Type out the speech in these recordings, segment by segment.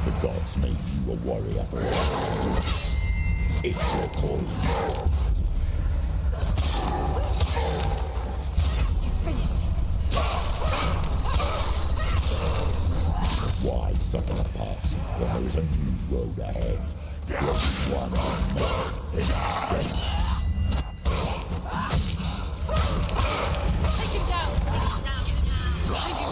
The gods made you a warrior. It's your calling. You finished it. Why suffer the past when there is a new road ahead? Just one in sense. Take him down. Take him down. Behind you.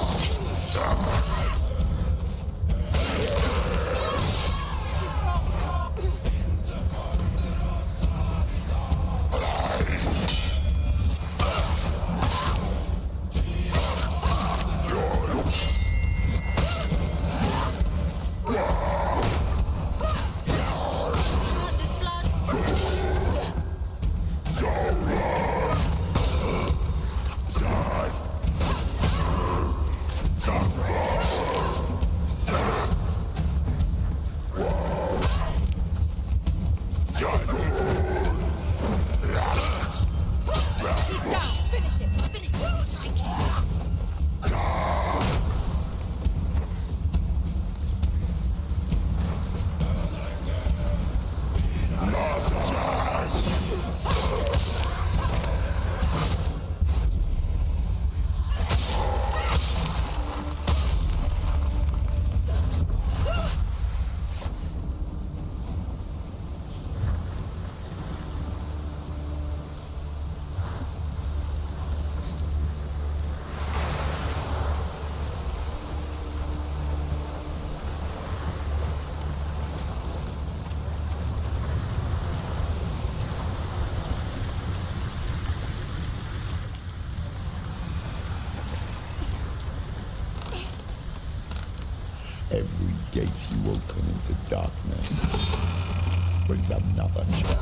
Every gate you open into darkness brings another church.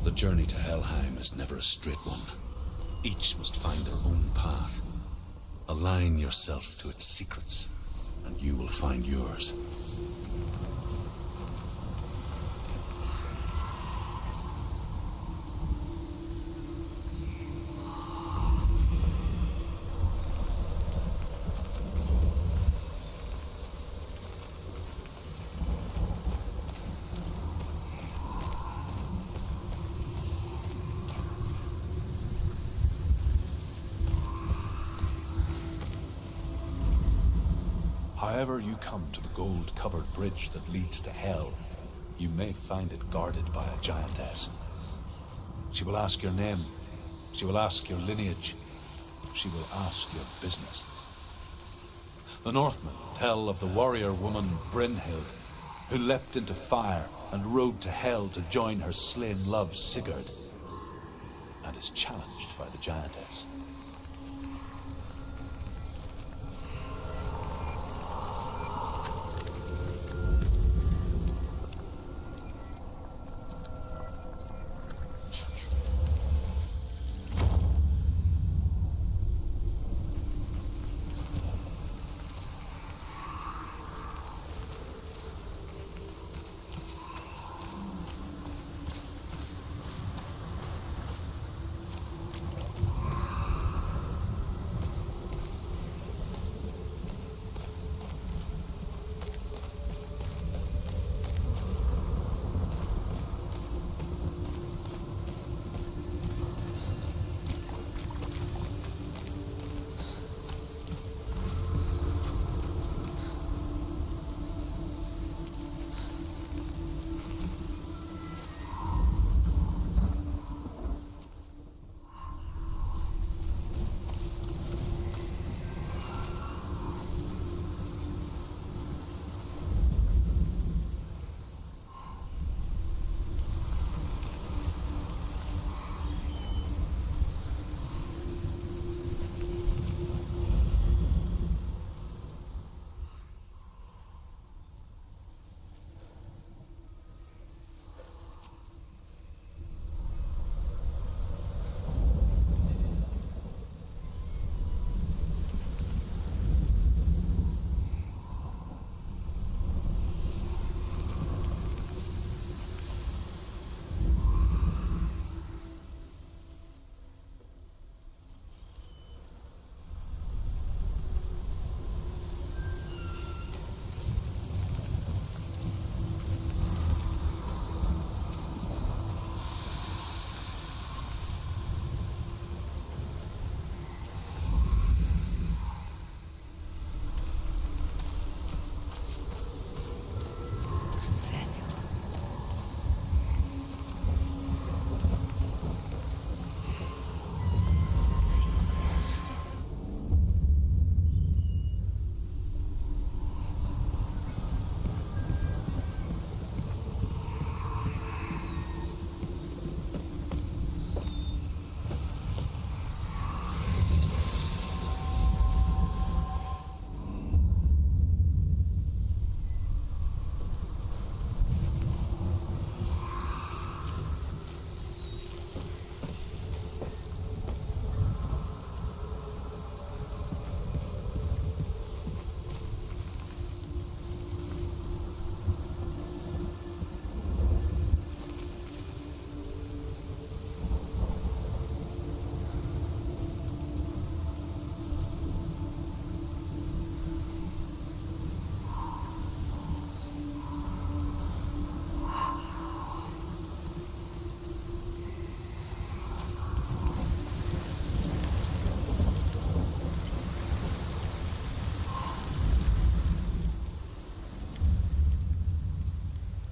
The journey to Helheim is never a straight one. Each must find their own path. Align yourself to its secrets, and you will find yours. However you come to the gold-covered bridge that leads to Hell, you may find it guarded by a giantess. She will ask your name, she will ask your lineage, she will ask your business. The Northmen tell of the warrior woman Brynhild, who leapt into fire and rode to Hell to join her slain love Sigurd, and is challenged by the giantess.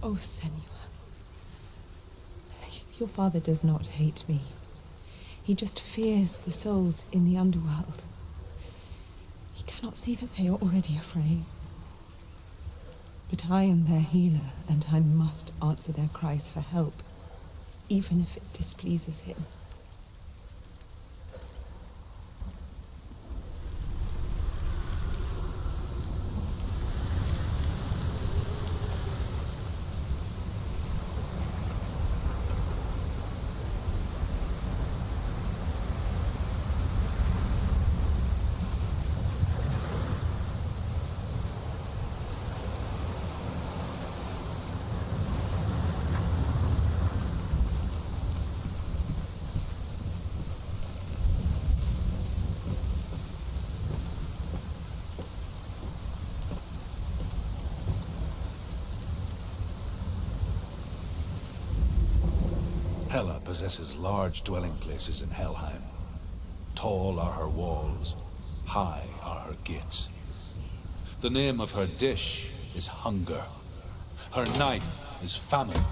Oh, Senua. Your father does not hate me. He just fears the souls in the underworld. He cannot see that they are already afraid. But I am their healer, and I must answer their cries for help, even if it displeases him. Hela possesses large dwelling places in Helheim. Tall are her walls, high are her gates. The name of her dish is hunger. Her knife is famine.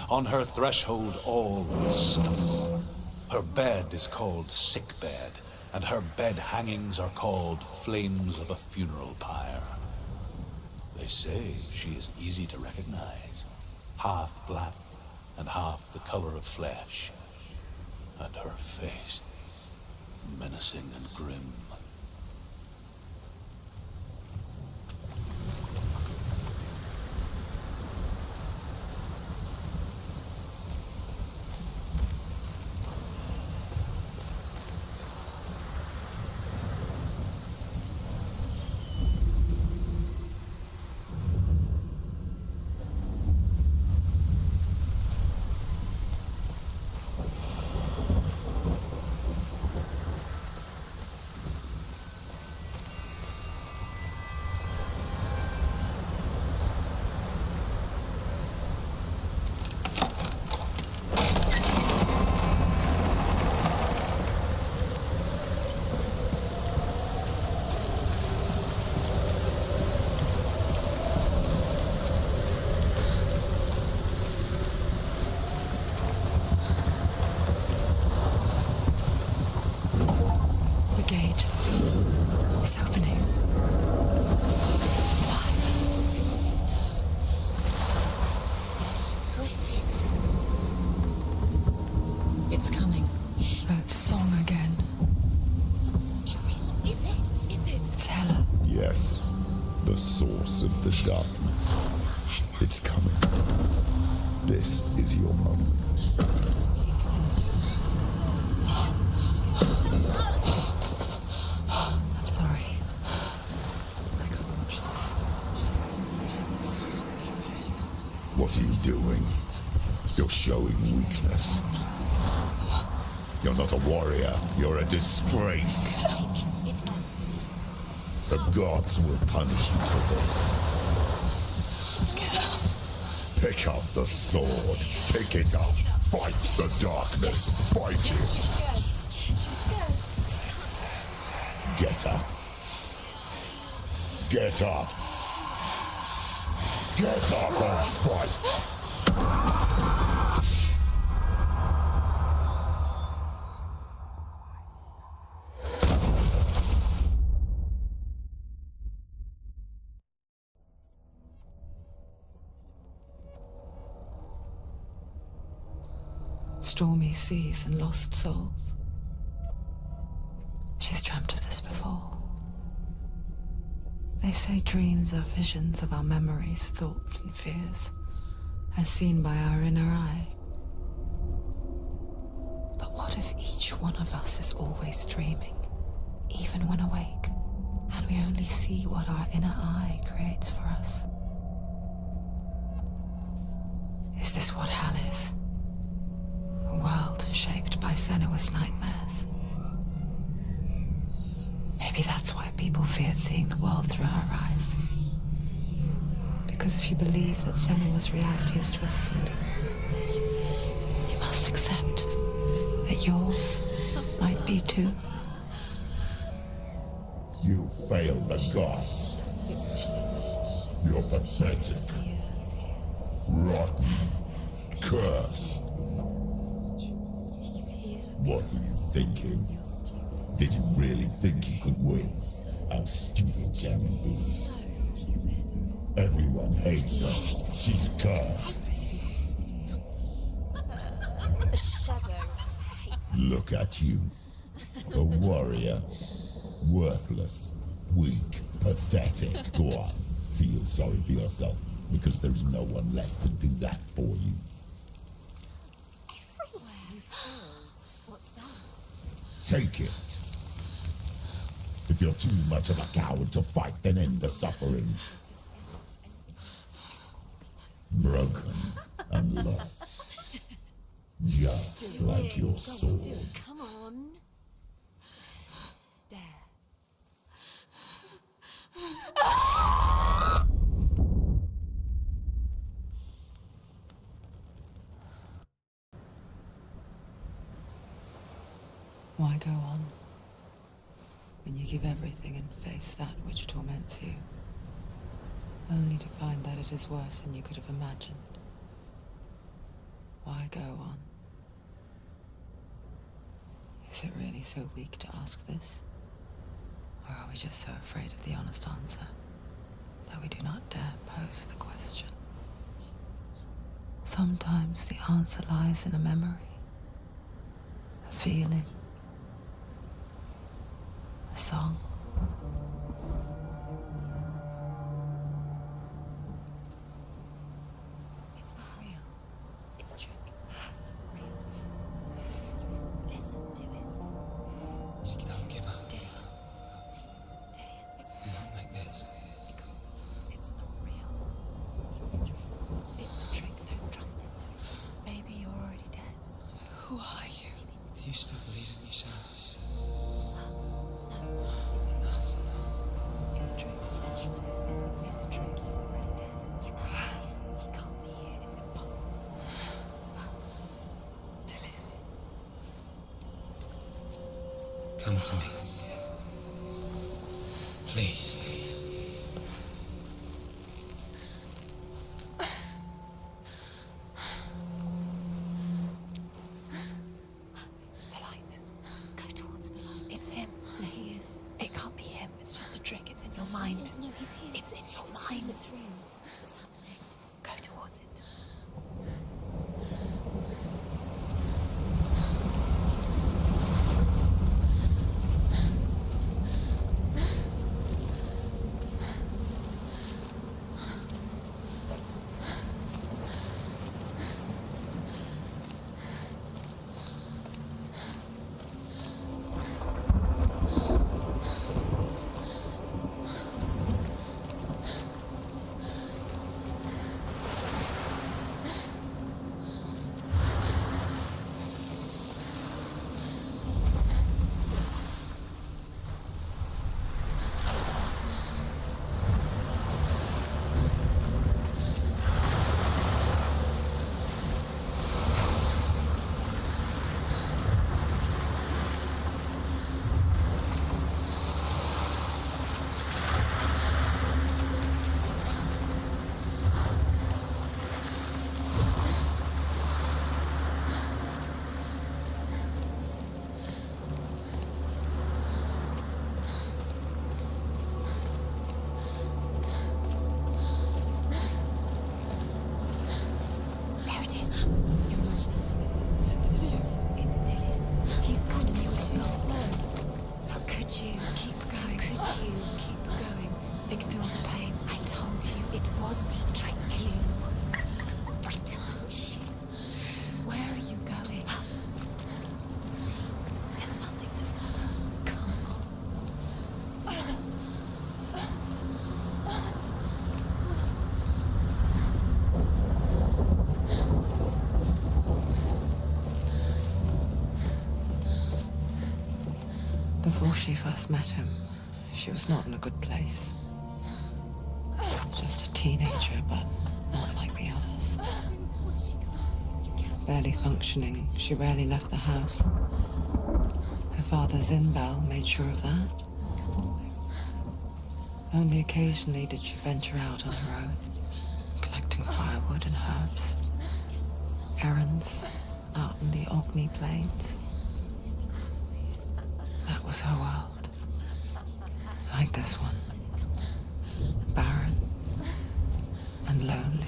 On her threshold all will stumble. Her bed is called sick bed, and her bed hangings are called flames of a funeral pyre. They say she is easy to recognize, half black and half the color of flesh, and her face menacing and grim. The source of the darkness. It's coming. This is your moment. I'm sorry. I can't watch this. What are you doing? You're showing weakness. You're not a warrior. You're a disgrace. The gods will punish you for this. Pick up the sword. Pick it up. Fight the darkness. Fight it. Get up. Get up. Get up and fight. Stormy seas and lost souls. She's dreamt of this before. They say dreams are visions of our memories, thoughts and fears, as seen by our inner eye. But what if each one of us is always dreaming, even when awake, and we only see what our inner eye creates for us? Is this what hell is? A world shaped by Senua's nightmares. Maybe that's why people feared seeing the world through her eyes. Because if you believe that Senua's reality is twisted, you must accept that yours might be too. You failed the gods. You're pathetic. Rotten. Cursed. What were you thinking? Did you really think you could win? How stupid can you be? So stupid. Everyone hates her. She's cursed. The shadow hates. Look at you. A warrior. Worthless. Weak. Pathetic. Go on. Feel sorry for yourself, because there's no one left to do that for you. Everywhere. You failed. What's that? Take it. If you're too much of a coward to fight, then end the suffering. Broken and lost. Just like your sword. Come on. Dare. Why go on when you give everything and face that which torments you, only to find that it is worse than you could have imagined? Why go on? Is it really so weak to ask this? Or are we just so afraid of the honest answer that we do not dare pose the question? Sometimes the answer lies in a memory, a feeling, a song. It's not real. It's a trick. It's not real. It is real. Listen to it. Don't give up. Did it? It's Not like this. It's not real. It is real. It's a trick. Don't trust it. Maybe you're already dead. Who are you? Do you still believe in yourself? No, it's not. It's a trick. It's a trick. He's already dead. He can't be here. It's impossible. Come to me. Please. The light. Go towards the light. It's him. There he is. It can't be him. It's just a trick. It's in your mind. No, he's here. It's in your mind. It's real. It's happening. Go towards it. There it is. It's Dylan. He's got to be with us. How could you? Keep going. How could you keep going? Ignore the pain. I told you it was the trick. I told you. Where are you going? See, there's nothing to follow. Come on. Before she first met him, she was not in a good place. Just a teenager, but not like the others. Barely functioning, she rarely left the house. Her father Zinbal made sure of that. Only occasionally did she venture out on her own, collecting firewood and herbs. Errands out in the Orkney plains. That was her world. Like this one. Barren and lonely.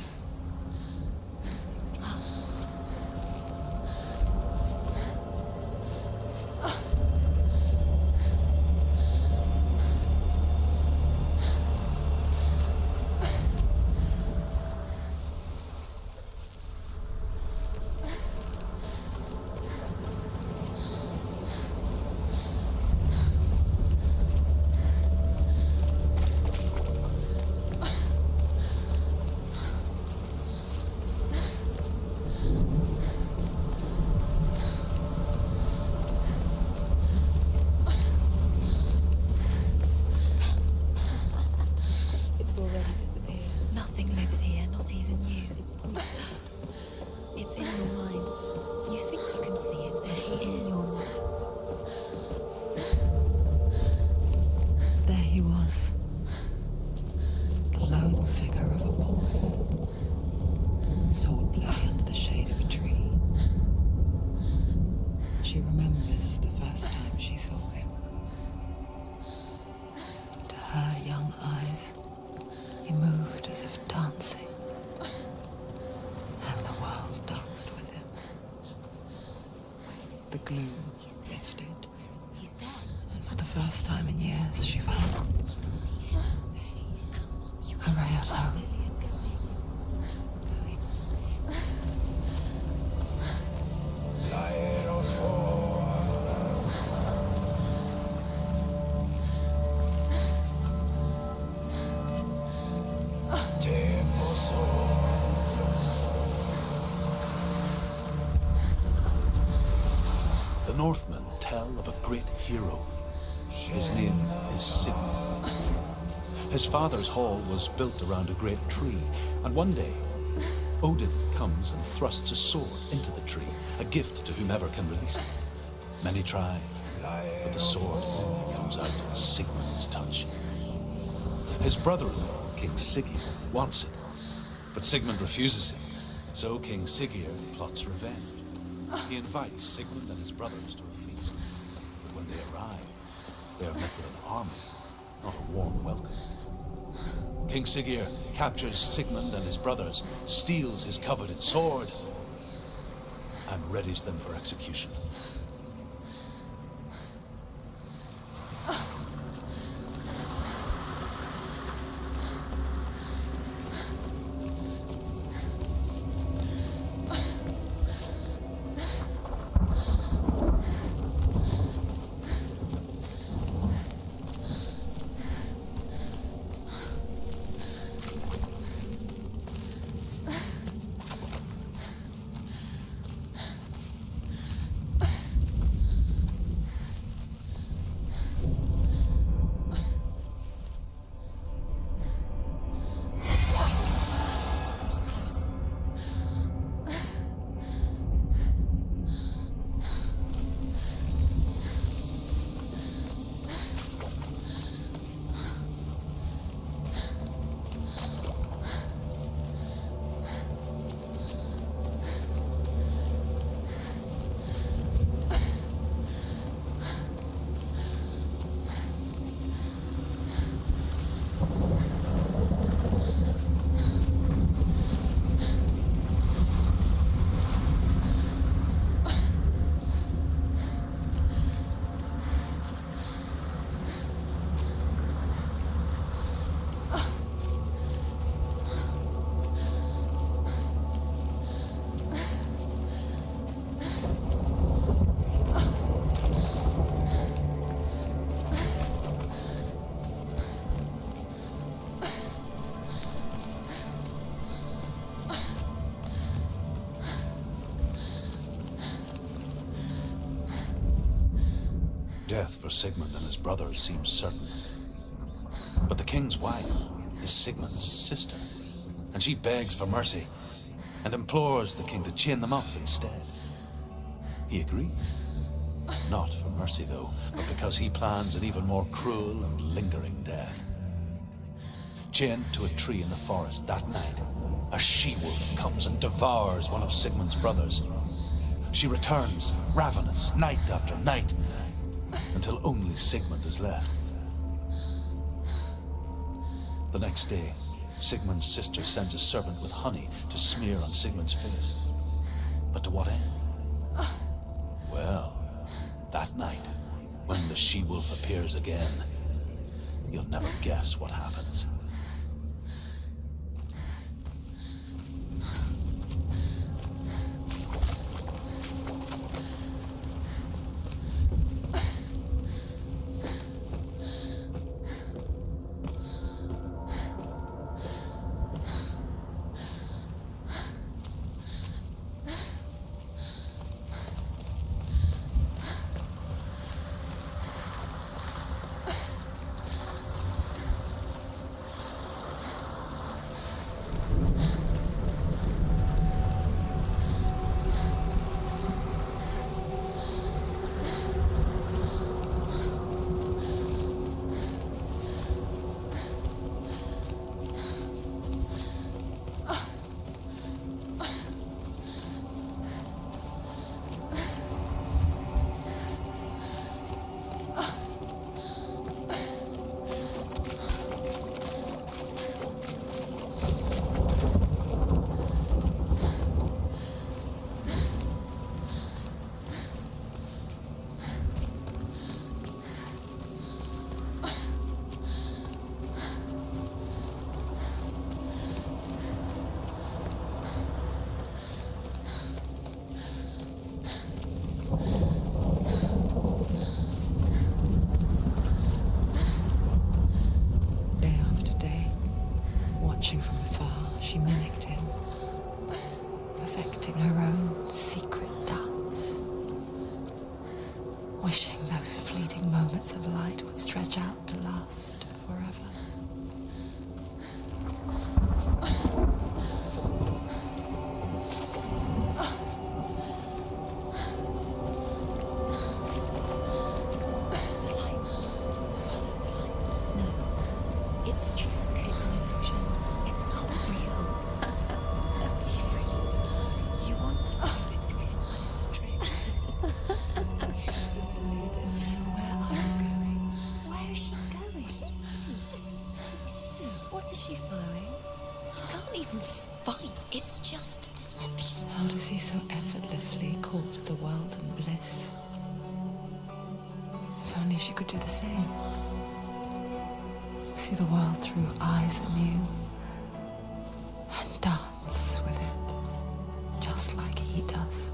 the gloom lifted. And for the first time in years, she found a ray of hope. The Northmen tell of a great hero. His name is Sigmund. His father's hall was built around a great tree, and one day, Odin comes and thrusts a sword into the tree, a gift to whomever can release it. Many try, but the sword only comes out at Sigmund's touch. His brother-in-law, King Siggeir, wants it, but Sigmund refuses him, so King Siggeir plots revenge. He invites Sigmund and his brothers to a feast, but when they arrive, they are met with an army, not a warm welcome. King Siggeir captures Sigmund and his brothers, steals his coveted sword, and readies them for execution. Death for Sigmund and his brothers seems certain. But the king's wife is Sigmund's sister, and she begs for mercy and implores the king to chain them up instead. He agrees. Not for mercy, though, but because he plans an even more cruel and lingering death. Chained to a tree in the forest that night, a she-wolf comes and devours one of Sigmund's brothers. She returns, ravenous, night after night, until only Sigmund is left. The next day, Sigmund's sister sends a servant with honey to smear on Sigmund's face. But to what end? Well, that night, when the she-wolf appears again, you'll never guess what happens. those fleeting moments of light would stretch out to last forever. It's a trick. It's an illusion. It's not real. Different. You want to believe it's real, but it's a trick. You're deluded. Where are you going? Where is she going? What is she following? You can't even fight. It's just deception. How does he so effortlessly court the world and bliss? If only she could do the same. See the world through eyes anew and dance with it, just like he does.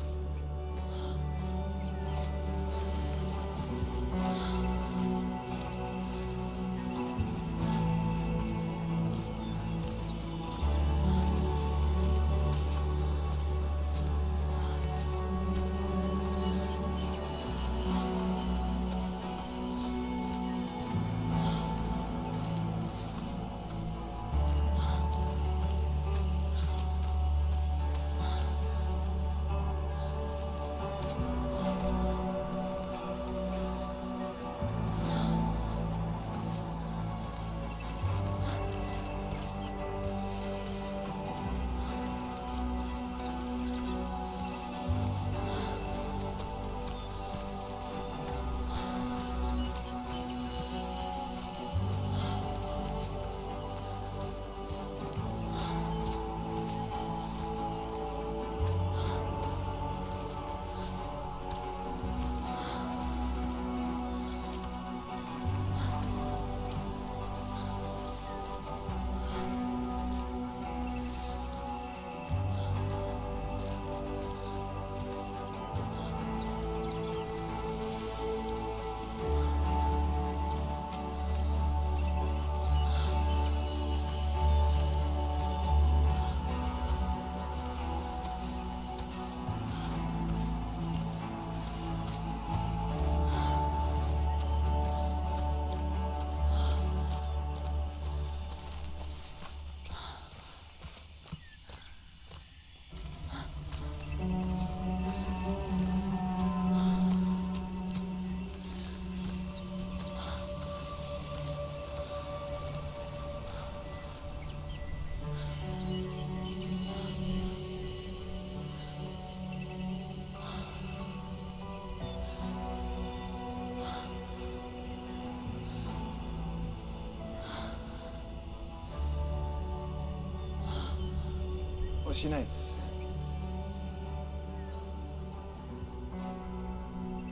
What's your name?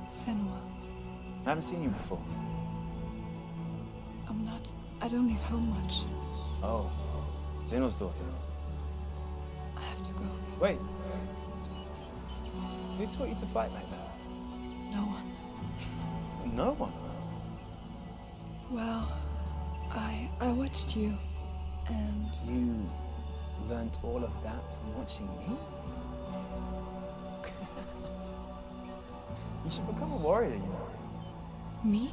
Senua. I haven't seen you before. I don't leave home much. Oh, Zeno's daughter. I have to go. Wait. Who taught you to fight like that? No one. No one? Well, I watched you, and You learnt all of that from watching me? You should become a warrior, you know. me?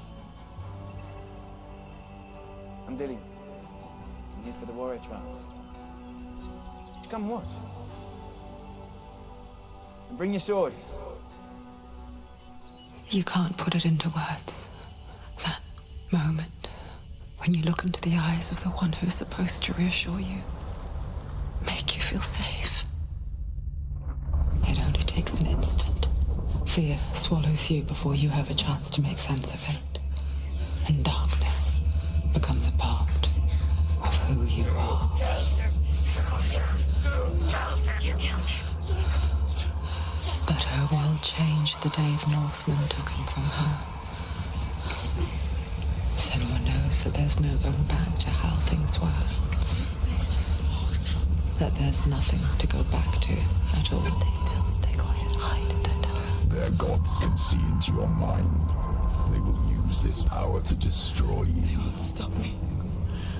I'm Dillian. I'm here for the warrior trials. Just come and watch. And bring your swords. You can't put it into words. That moment when you look into the eyes of the one who's supposed to reassure you, make you feel safe. It only takes an instant. Fear swallows you before you have a chance to make sense of it. And darkness becomes a part of who you are. You killed him. But her world changed the day the Northmen took him from her. Senua knows that there's no going back to how things were. That there's nothing to go back to at all. Stay still, stay quiet, hide, don't tell her. Their gods can see into your mind. They will use this power to destroy you. They won't stop me.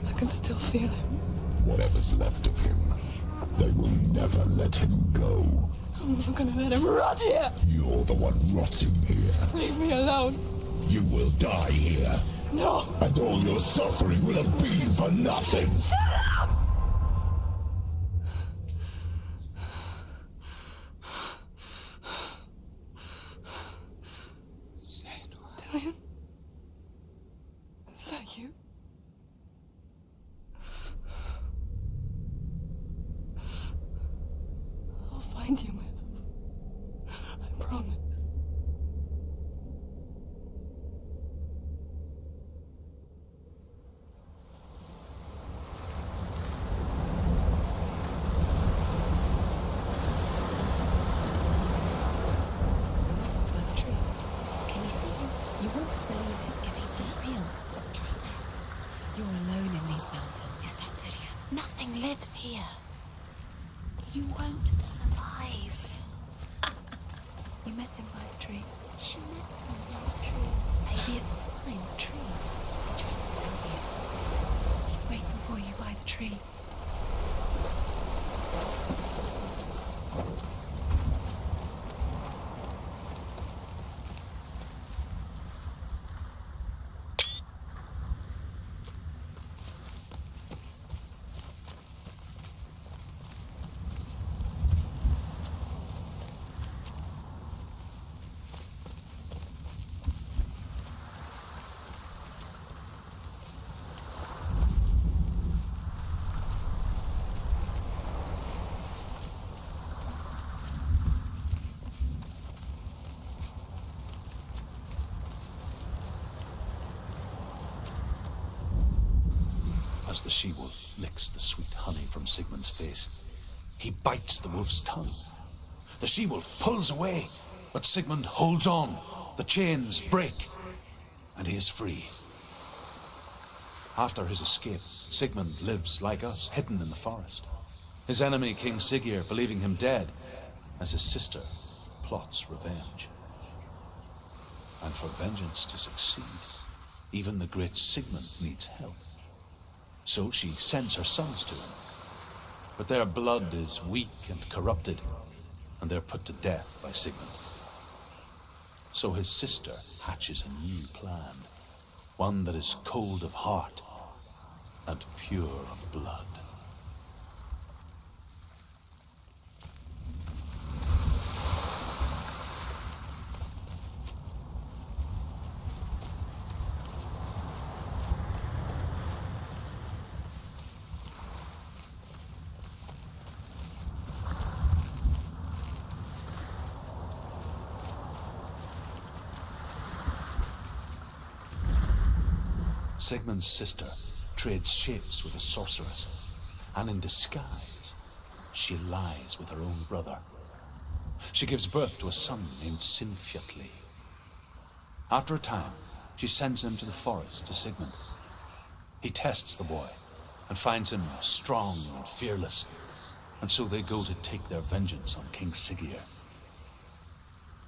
I can still feel him. Whatever's left of him, they will never let him go. I'm not gonna let him rot here. You're the one rotting here. Leave me alone. You will die here. No! And all your suffering will have been for nothing. Dillian? Is that you? I'll find you, my love. I promise. By the tree. Can you see him? You want to believe it. Is he not real? Is he there? You're alone in these mountains. Is that Dillian? Nothing lives here. You won't survive. You met him by the tree. She met him by the tree. Maybe it's a sign, the tree. What's he trying to tell you? He's waiting for you by the tree. As the she-wolf licks the sweet honey from Sigmund's face, he bites the wolf's tongue. The she-wolf pulls away, but Sigmund holds on. The chains break, and he is free. After his escape, Sigmund lives like us, hidden in the forest. His enemy, King Siggeir, believing him dead, as his sister plots revenge. And for vengeance to succeed, even the great Sigmund needs help. So she sends her sons to him. But their blood is weak and corrupted, and they're put to death by Sigmund. So his sister hatches a new plan, one that is cold of heart and pure of blood. Sigmund's sister trades shapes with a sorceress, and in disguise, she lies with her own brother. She gives birth to a son named Sinfjotli. After a time, she sends him to the forest to Sigmund. He tests the boy and finds him strong and fearless, and so they go to take their vengeance on King Siggeir.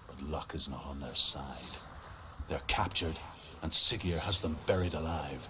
But luck is not on their side. They're captured, and Siggeir has them buried alive.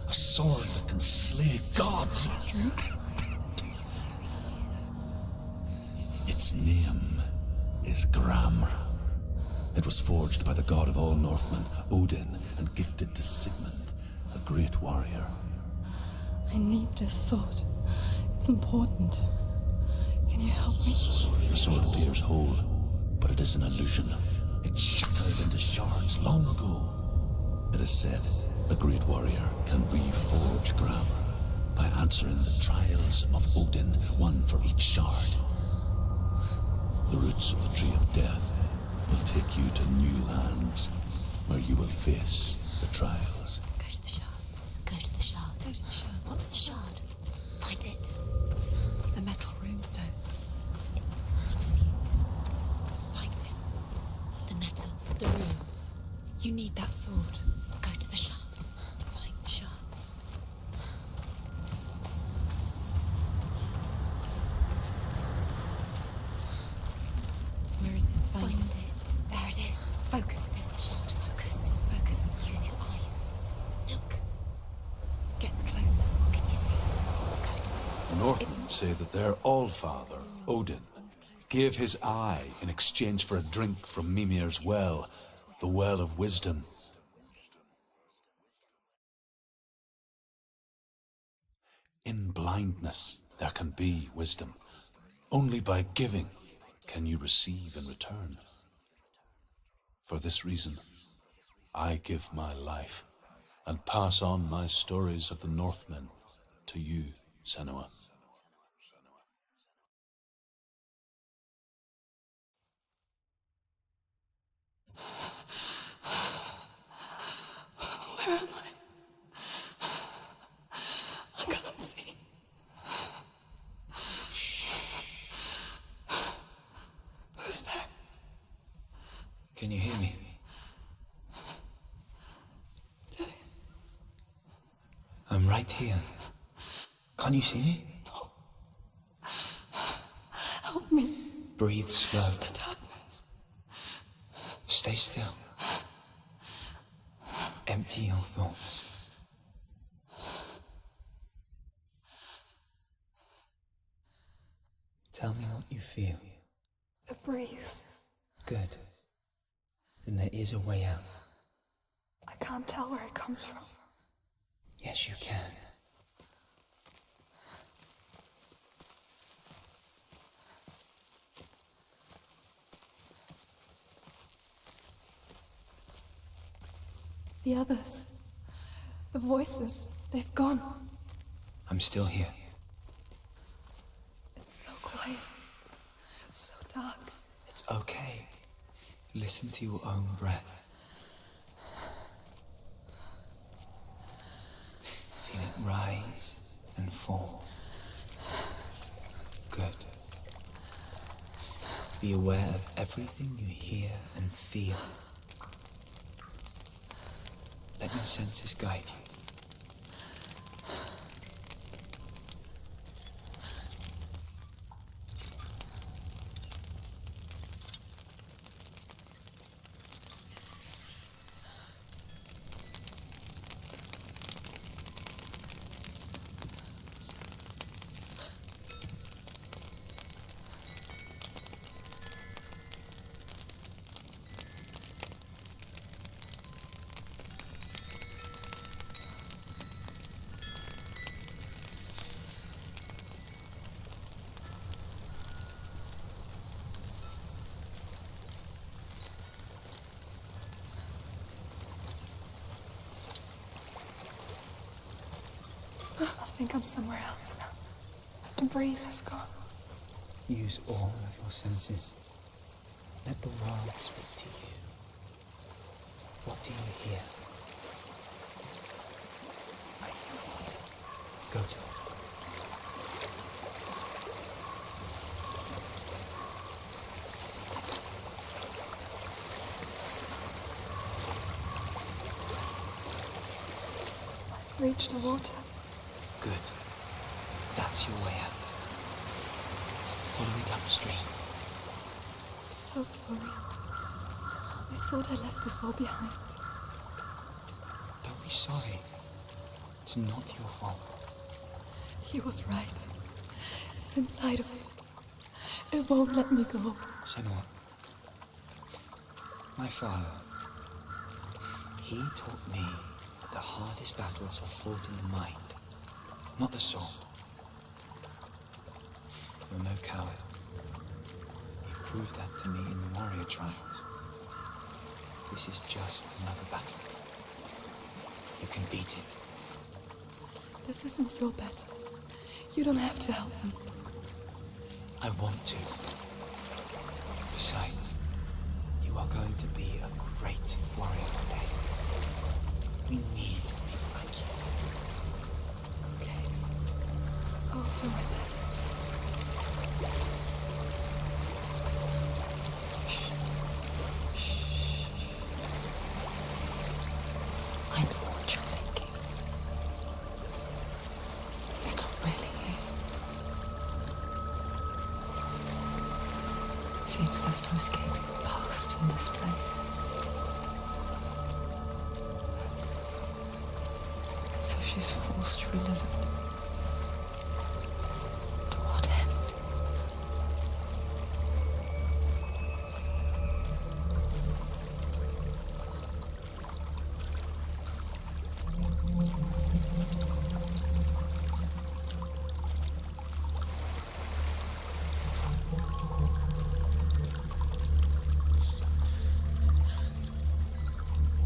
A sword that can slay gods. Its name is Gram. It was forged by the god of all Northmen, Odin, and gifted to Sigmund, a great warrior. I need this sword. It's important. Can you help me? The sword appears whole, but it is an illusion. It shattered into shards long ago. It is said a great warrior can reforge grammar by answering the trials of Odin, one for each shard. The roots of the tree of death will take you to new lands where you will face the trials. Go to the shards. Go to the shard. Go to the shards. What's the shard? Find it. It's the metal runestones. It's in front of you. Find it. The metal. The runes. You need that sword. Go to the shard. Find the shards. Where is it? Find it. There it is. Focus. There's the shard. Focus. Focus. Use your eyes. Look. Get closer. What can you see? Go to it. The Northmen say that their allfather, Odin, gave his eye in exchange for a drink from Mimir's well, the well of wisdom. In blindness, there can be wisdom. Only by giving can you receive in return. For this reason, I give my life and pass on my stories of the Northmen to you, Senua. Where am I? I can't see. Who's there? Can you hear me? I'm right here. Can't you see me? Help me. Breathe slow. It's the darkness. Stay still. Empty your thoughts. Tell me what you feel. The breeze. Good. Then there is a way out. I can't tell where it comes from. Yes, you can. The others. The voices. They've gone. I'm still here. It's so quiet. So dark. It's okay. Listen to your own breath. Feel it rise and fall. Good. Be aware of everything you hear and feel. Let your senses guide you. I think I'm somewhere else now. The breeze has gone. Use all of your senses. Let the world speak to you. What do you hear? I hear water. Go to it. I've reached the water. Good. That's your way out. Follow it upstream. I'm so sorry. I thought I left this all behind. Don't be sorry. It's not your fault. He was right. It's inside of me. It won't let me go. Senua. My father. He taught me the hardest battles are fought in the mind. not the sword. You're no coward. You proved that to me in the warrior trials. This is just another battle. You can beat it. This isn't your battle. You don't have to help me. I want to. Besides, you are going to be a great warrior one day. We need people like you. Okay. I'll do my best. I know what you're thinking. He's not really here. It seems there's no escaping the past in this place. And so she's forced to relive it. To what end?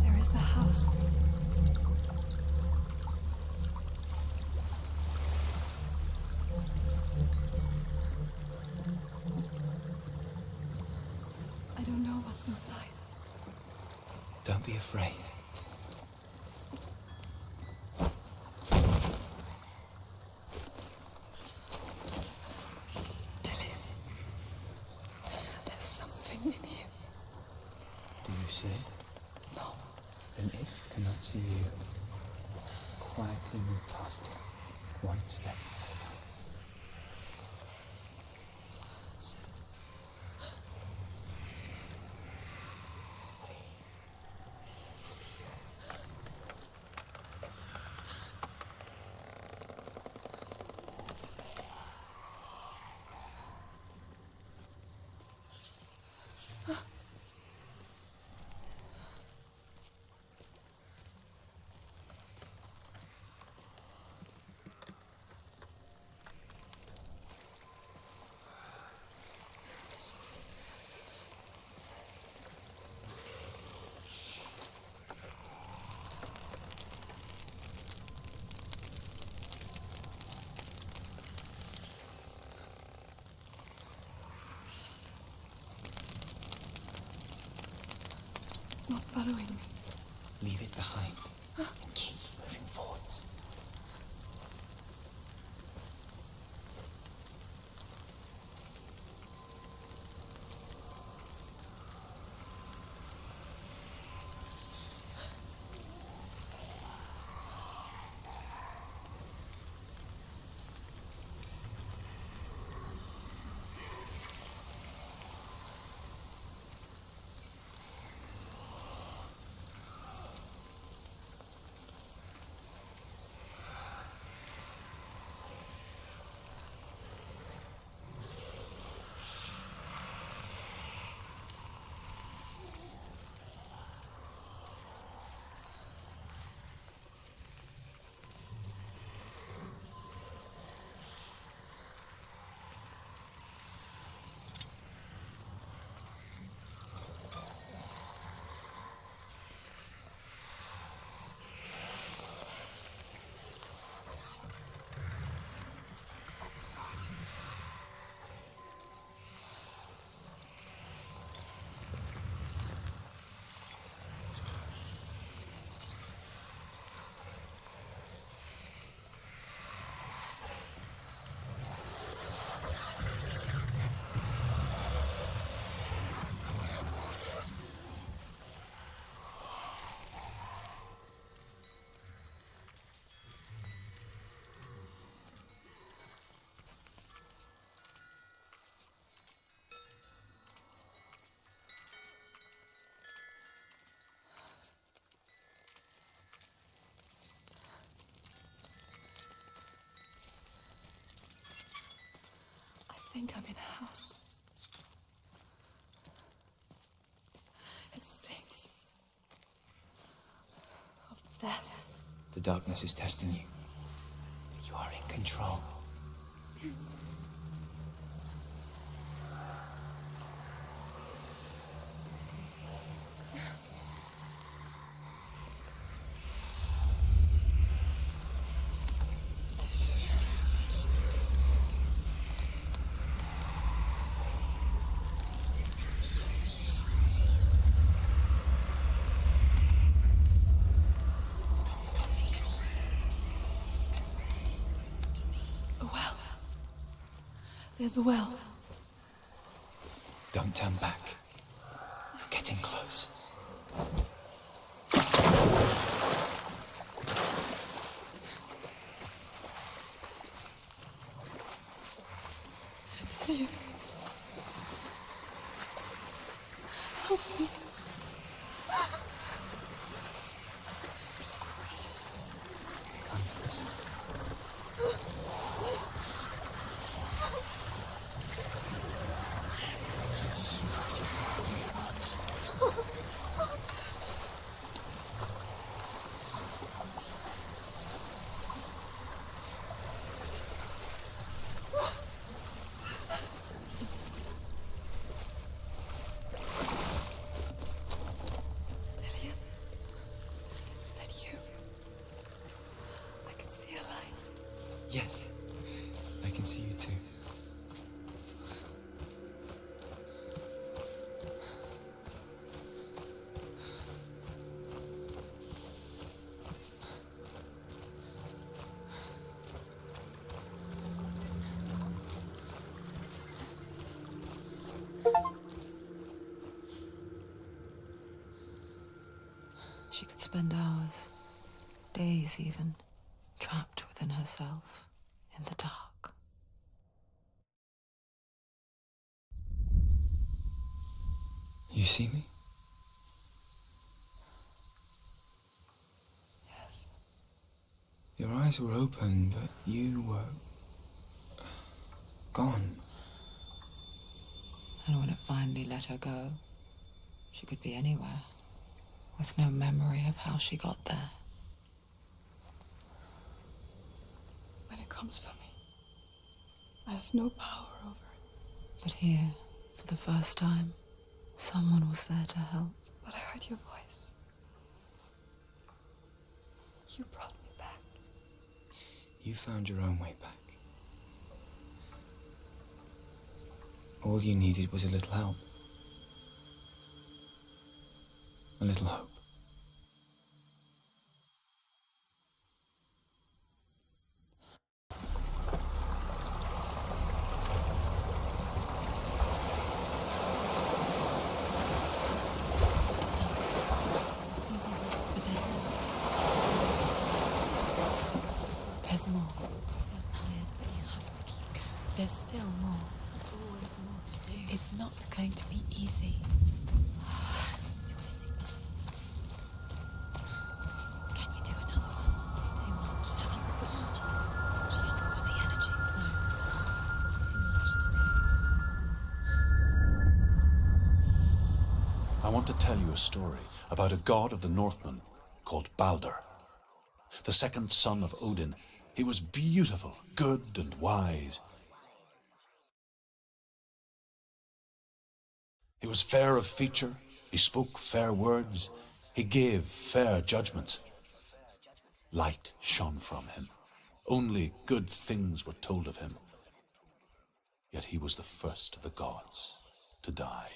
There is a house. I don't know what's inside. Don't be afraid. Tilly, there's something in here. Do you see it? No. Then it cannot see you. Quietly move past it, one step at a time. It's not following me. Leave it behind and keep moving forwards. I think I'm in a house. It stinks of death. The darkness is testing you. You You are in control. There's a well. Don't turn back. You're getting close. Delia. Help me. Come to the side. Yes, I can see you too. She could spend hours, days even, trapped within herself, in the dark. You see me? Yes. Your eyes were open, but you were gone. And when it finally let her go, she could be anywhere, with no memory of how she got there. When it comes for me, I have no power over it. But here, for the first time, someone was there to help. But I heard your voice. You brought me back. You found your own way back. All you needed was a little help. A little hope. You did it, but there's more. There's more. You're tired, but you have to keep going. There's still more. There's always more to do. It's not going to be easy. You're getting tired. Can you do another one? It's too much. Have you put much in? She hasn't got the energy. No. Too much to do. I want to tell you a story about a god of the Northmen called Balder. The second son of Odin. He was beautiful, good and wise. He was fair of feature, he spoke fair words, he gave fair judgments. Light shone from him. Only good things were told of him. Yet he was the first of the gods to die.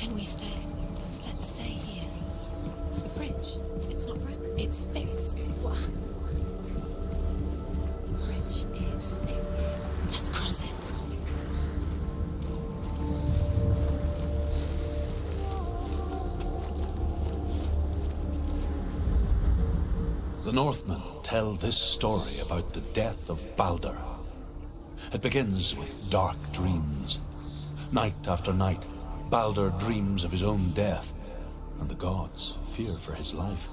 Can we stay? Let's stay here. The bridge, it's not broken. It's fixed. What? The bridge is fixed. Let's cross it. The Northmen tell this story about the death of Balder. It begins with dark dreams. Night after night, Balder dreams of his own death, and the gods fear for his life.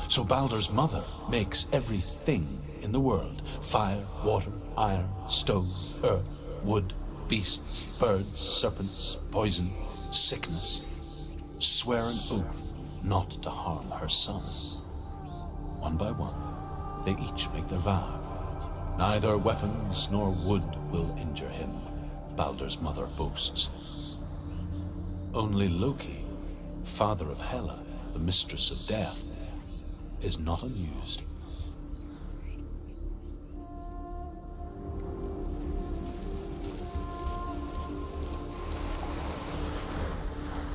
So Balder's mother makes everything in the world, fire, water, iron, stone, earth, wood, beasts, birds, serpents, poison, sickness, swear an oath not to harm her son. One by one, they each make their vow. Neither weapons nor wood will injure him, Balder's mother boasts. Only Loki, father of Hela, the mistress of death, is not amused.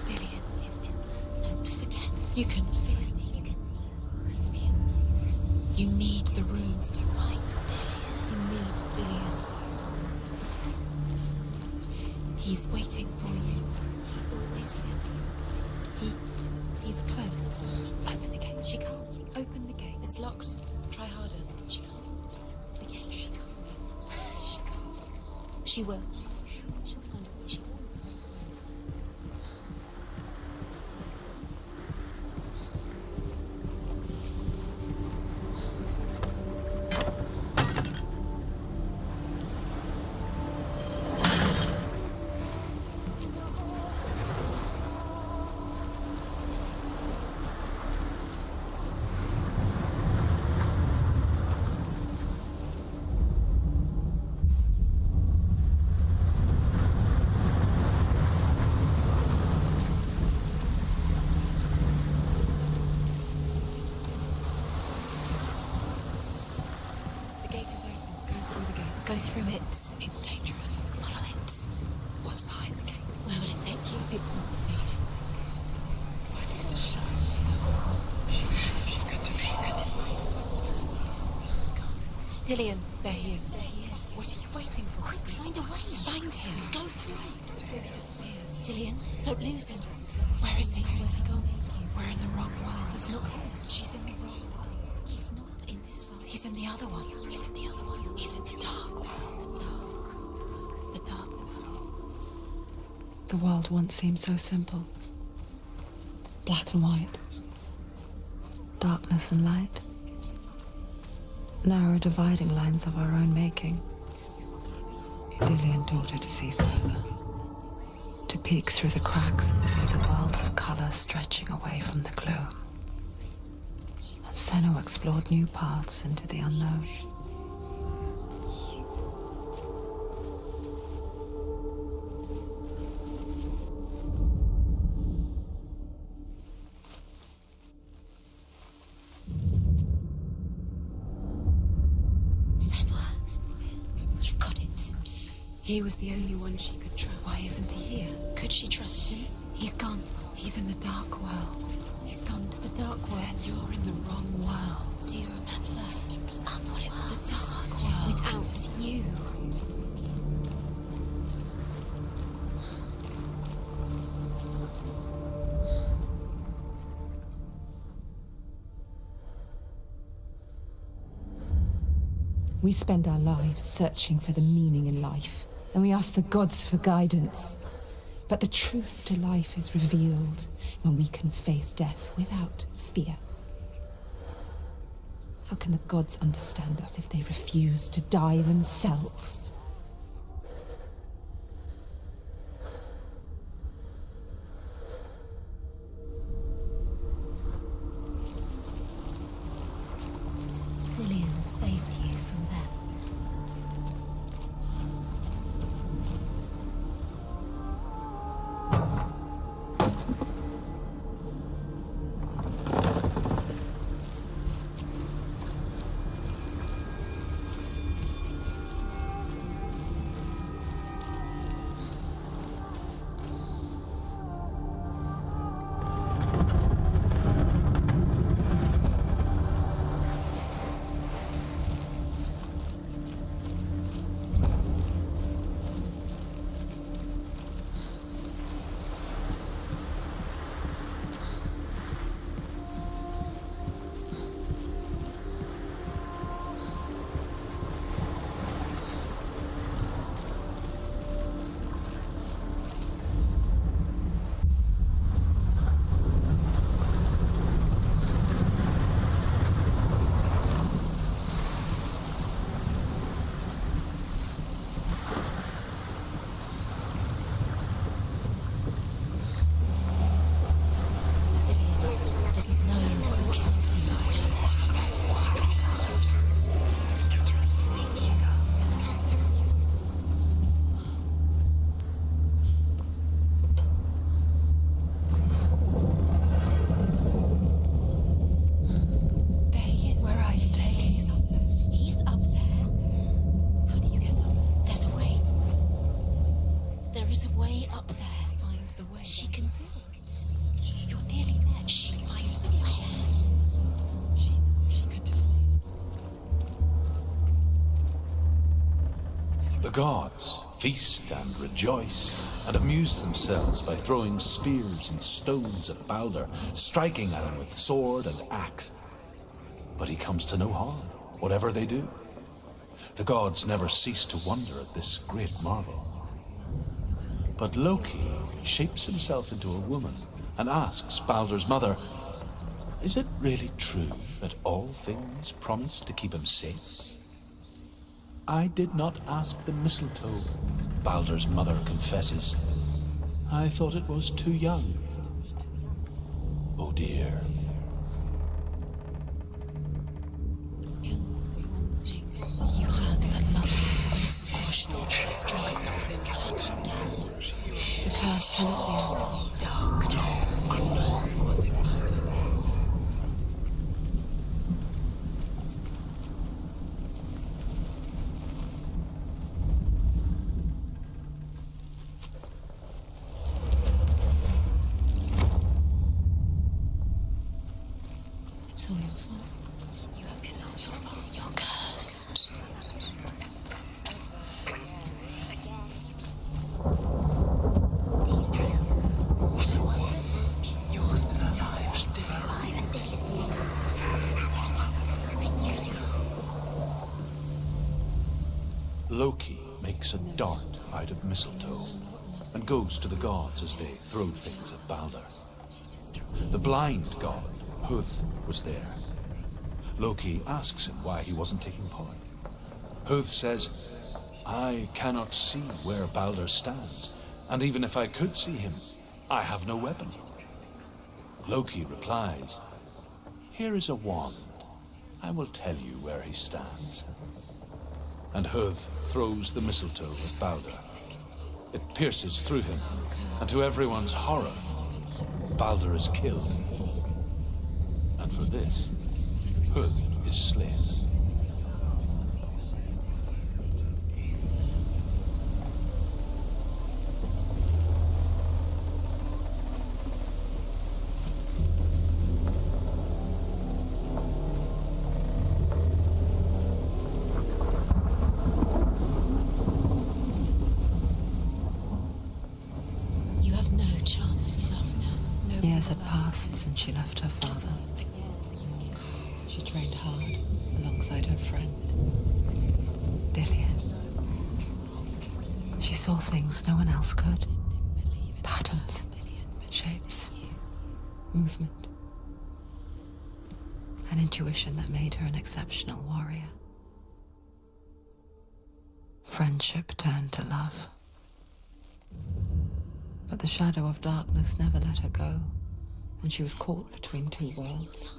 Dillion is in. Don't forget. You can feel it. You need the runes to find Dillion. You need Dillion. He's waiting for you. He always said he's close. Open the gate. She can't. Open the gate. It's locked. Try harder. She can't. The gate. She can't. She can't. She will. She'll find a way. She always finds a way. Go through it. It's dangerous. Follow it. What's behind the gate? Where will it take you? It's not safe. Dillion. There he is. There he is. What are you waiting for? Quick, find a way. Find him. Go through it. Before he disappears. Dillion, don't lose him. Where is he? Where's he gone? We're in the wrong world. He's not here. She's in the wrong world. He's not in this world. He's in the other one. He's in the other one. He's in the dark world. The dark world. The world once seemed so simple. Black and white. Darkness and light. Narrow dividing lines of our own making. Dillion taught her to see further. To peek through the cracks and see the worlds of color stretching away from the gloom. And Senua explored new paths into the unknown. He was the only one she could trust. Why isn't he here? Could she trust him? He's gone. He's in the dark world. He's gone to the dark world. Then you're in the wrong world. Do you remember us in the other world? The dark world. Without you. We spend our lives searching for the meaning in life, and we ask the gods for guidance. But the truth to life is revealed when we can face death without fear. How can the gods understand us if they refuse to die themselves? Dillion saved you from them. She's way up there. Find the way. She can do it. You're nearly there. She'll find the way. She thought she could do it. The gods feast and rejoice and amuse themselves by throwing spears and stones at Balder, striking at him with sword and axe. But he comes to no harm, whatever they do. The gods never cease to wonder at this great marvel. But Loki shapes himself into a woman and asks Balder's mother, is it really true that all things promise to keep him safe? I did not ask the mistletoe, Balder's mother confesses. I thought it was too young. Oh dear. You had that loved you, you squashed it, struggled, flattened out. The curse cannot be undone. It's all your fault. It's all your fault. You're cursed. Loki makes a dart out of mistletoe and goes to the gods as they throw things at Balder. The blind god, Huth, was there. Loki asks him why he wasn't taking part. Huth says, I cannot see where Balder stands, and even if I could see him, I have no weapon. Loki replies, here is a wand. I will tell you where he stands. And Huth throws the mistletoe at Balder. It pierces through him, and to everyone's horror, Balder is killed. And for this, Huth is slain. Years had passed since she left her father. She trained hard alongside her friend, Dillian. She saw things no one else could. Patterns, shapes, movement. An intuition that made her an exceptional warrior. Friendship turned to love. But the shadow of darkness never let her go, and she was caught between two worlds.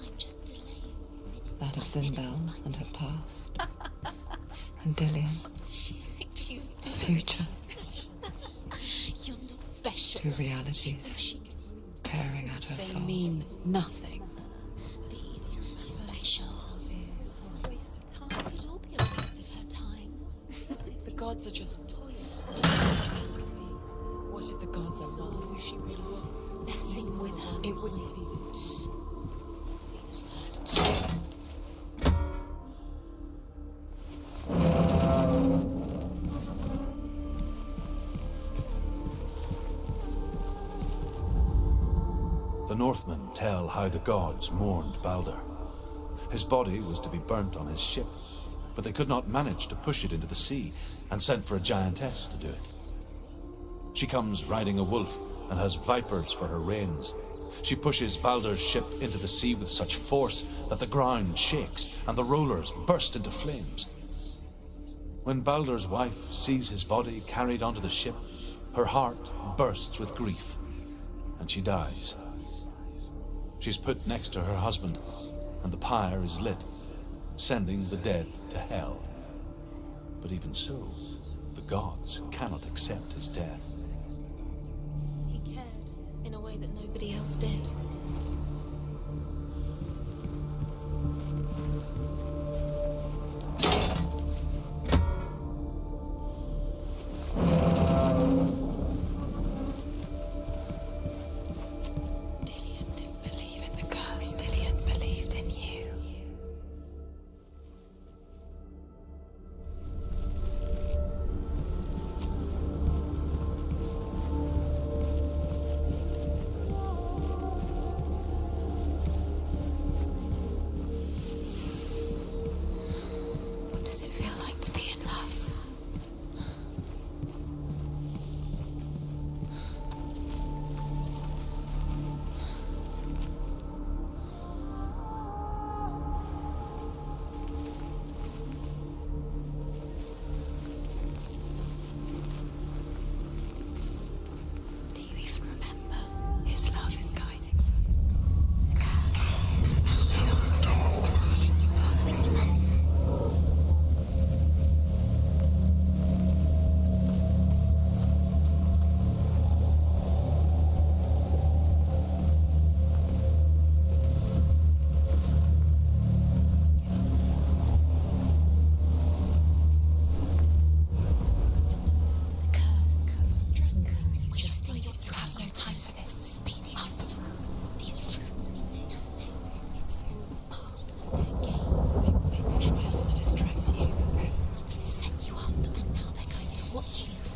That of Zindel and her past, and Dillian, the future. You're not special. Two realities tearing at her soul. They mean nothing. Special. It could all be a waste of her time. What if the gods are just toying? What if the gods are wrong? Who she really was? Messing with her. It wouldn't be the first time. The Northmen tell how the gods mourned Balder. His body was to be burnt on his ship, but they could not manage to push it into the sea and sent for a giantess to do it. She comes riding a wolf and has vipers for her reins. She pushes Balder's ship into the sea with such force that the ground shakes and the rollers burst into flames. When Balder's wife sees his body carried onto the ship, her heart bursts with grief, and she dies. She's put next to her husband, and the pyre is lit, sending the dead to hell. But even so, the gods cannot accept his death. He cared in a way that nobody else did.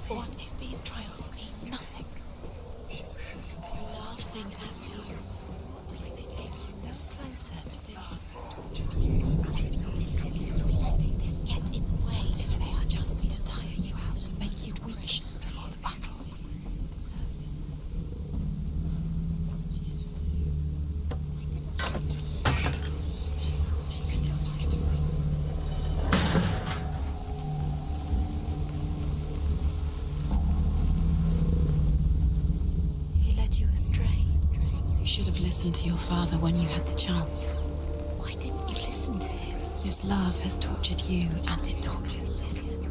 nothing. What if these trials mean nothing? It's laughing at you. What if they take you no closer to death? You're letting this get in the way. What if they are just to tire you out, to make you weak before the battle? You should have listened to your father when you had the chance. Why didn't you listen to him? This love has tortured you, And it tortures Dillian.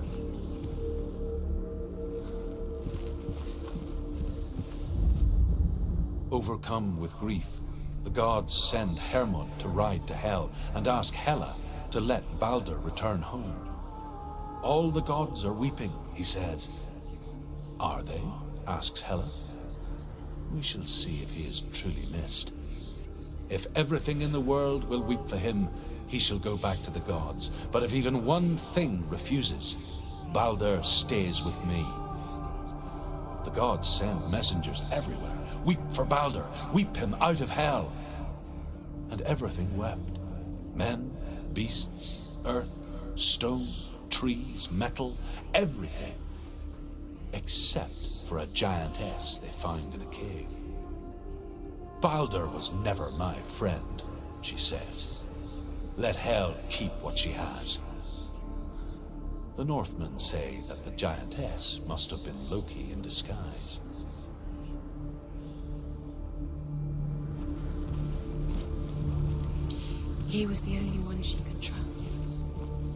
Overcome with grief, the gods send Hermod to ride to Hell and ask Hela to let Balder return home. All the gods are weeping, he says. Are they? Asks Hela. We shall see if he is truly missed. If everything in the world will weep for him, he shall go back to the gods. But if even one thing refuses, Balder stays with me. The gods send messengers everywhere. Weep for Balder, weep him out of Hell. And everything wept. Men, beasts, earth, stone, trees, metal, everything. Except for a giantess they find in a cave. Balder was never my friend, she says. Let Hel keep what she has. The Northmen say that the giantess must have been Loki in disguise. He was the only one she could trust.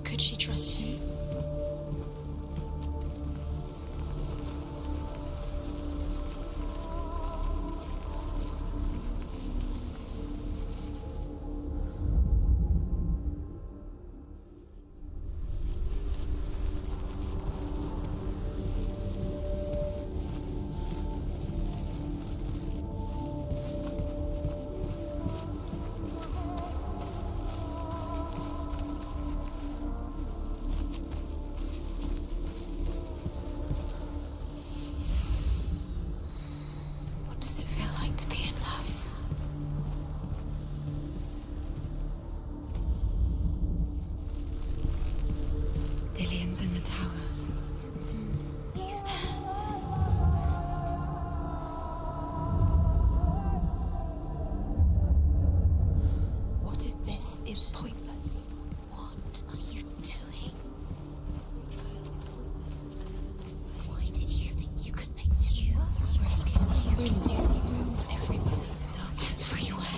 Could she trust him? In the tower. He's there. What if this is pointless? What are you doing? Why did you think you could make this work? Runes, you see runes everywhere. Everywhere.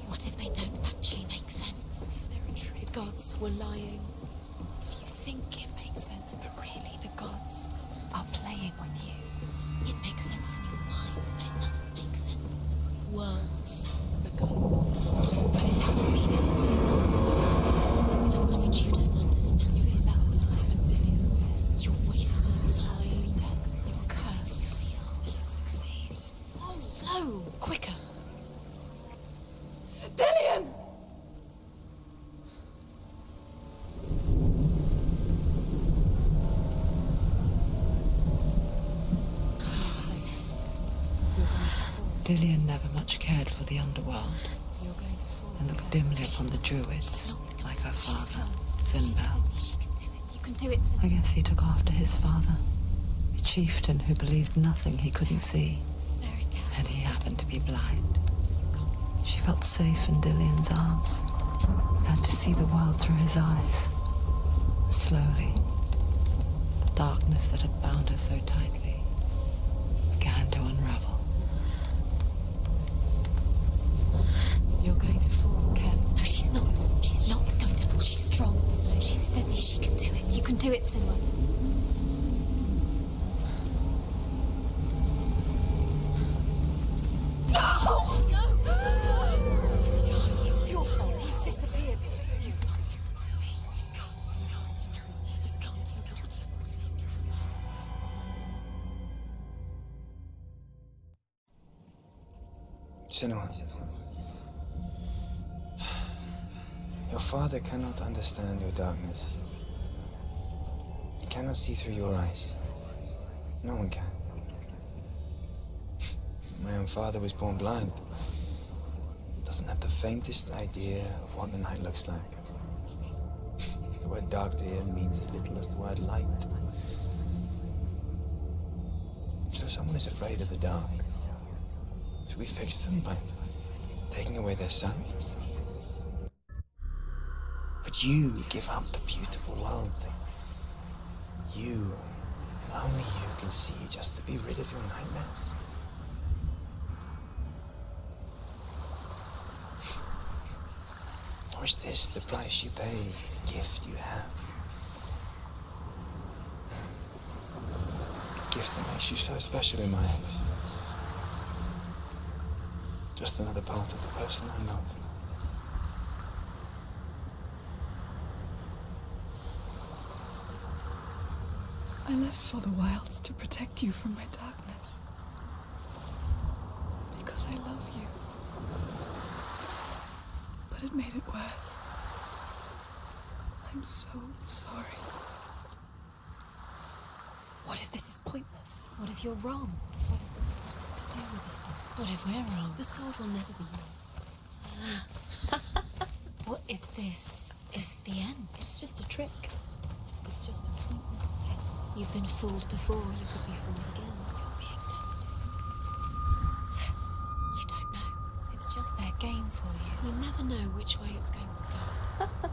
What if they don't actually make sense? The gods were lying. Think it makes sense, but really the gods are playing with you. It makes sense in your mind, but it doesn't make sense in the worlds. The gods, but it doesn't mean anything. This is what you don't understand. Spells and Dillian's dead. You're wasting this life to be dead. You're cursed. You'll succeed. So quicker. Dillian! Dillian never much cared for the underworld, and looked dimly upon the druids, like her father, Zinbel. I guess he took after his father, a chieftain who believed nothing he couldn't see, and he happened to be blind. She felt safe in Dillian's arms, had to see the world through his eyes. Slowly, the darkness that had bound her so tightly began to unravel. You're going to fall, Kev. No, she's not. She's not going to fall. She's strong. She's steady. She can do it. You can do it, Senua. No! Where's he gone? It's your fault. He's disappeared. You've lost him to the sea. He's gone. You've lost him to the water. He's gone to the water. He's drowned. Senua. Your father cannot understand your darkness. He cannot see through your eyes. No one can. My own father was born blind. Doesn't have the faintest idea of what the night looks like. The word dark to him means as little as the word light. So someone is afraid of the dark. Should we fix them by taking away their sight? But you give up the beautiful world. You, and only you, can see just to be rid of your nightmares. Or is this the price you pay, the gift you have? The gift that makes you so special in my eyes. Just another part of the person I love. I left for the wilds to protect you from my darkness. Because I love you. But it made it worse. I'm so sorry. What if this is pointless? What if you're wrong? What if this has nothing to do with the sword? What if we're wrong? The sword will never be yours. What if this is the end? It's just a trick. It's just a pointless test. You've been fooled before, you could be fooled again. You're being tested. You don't know. It's just their game for you. You never know which way it's going to go.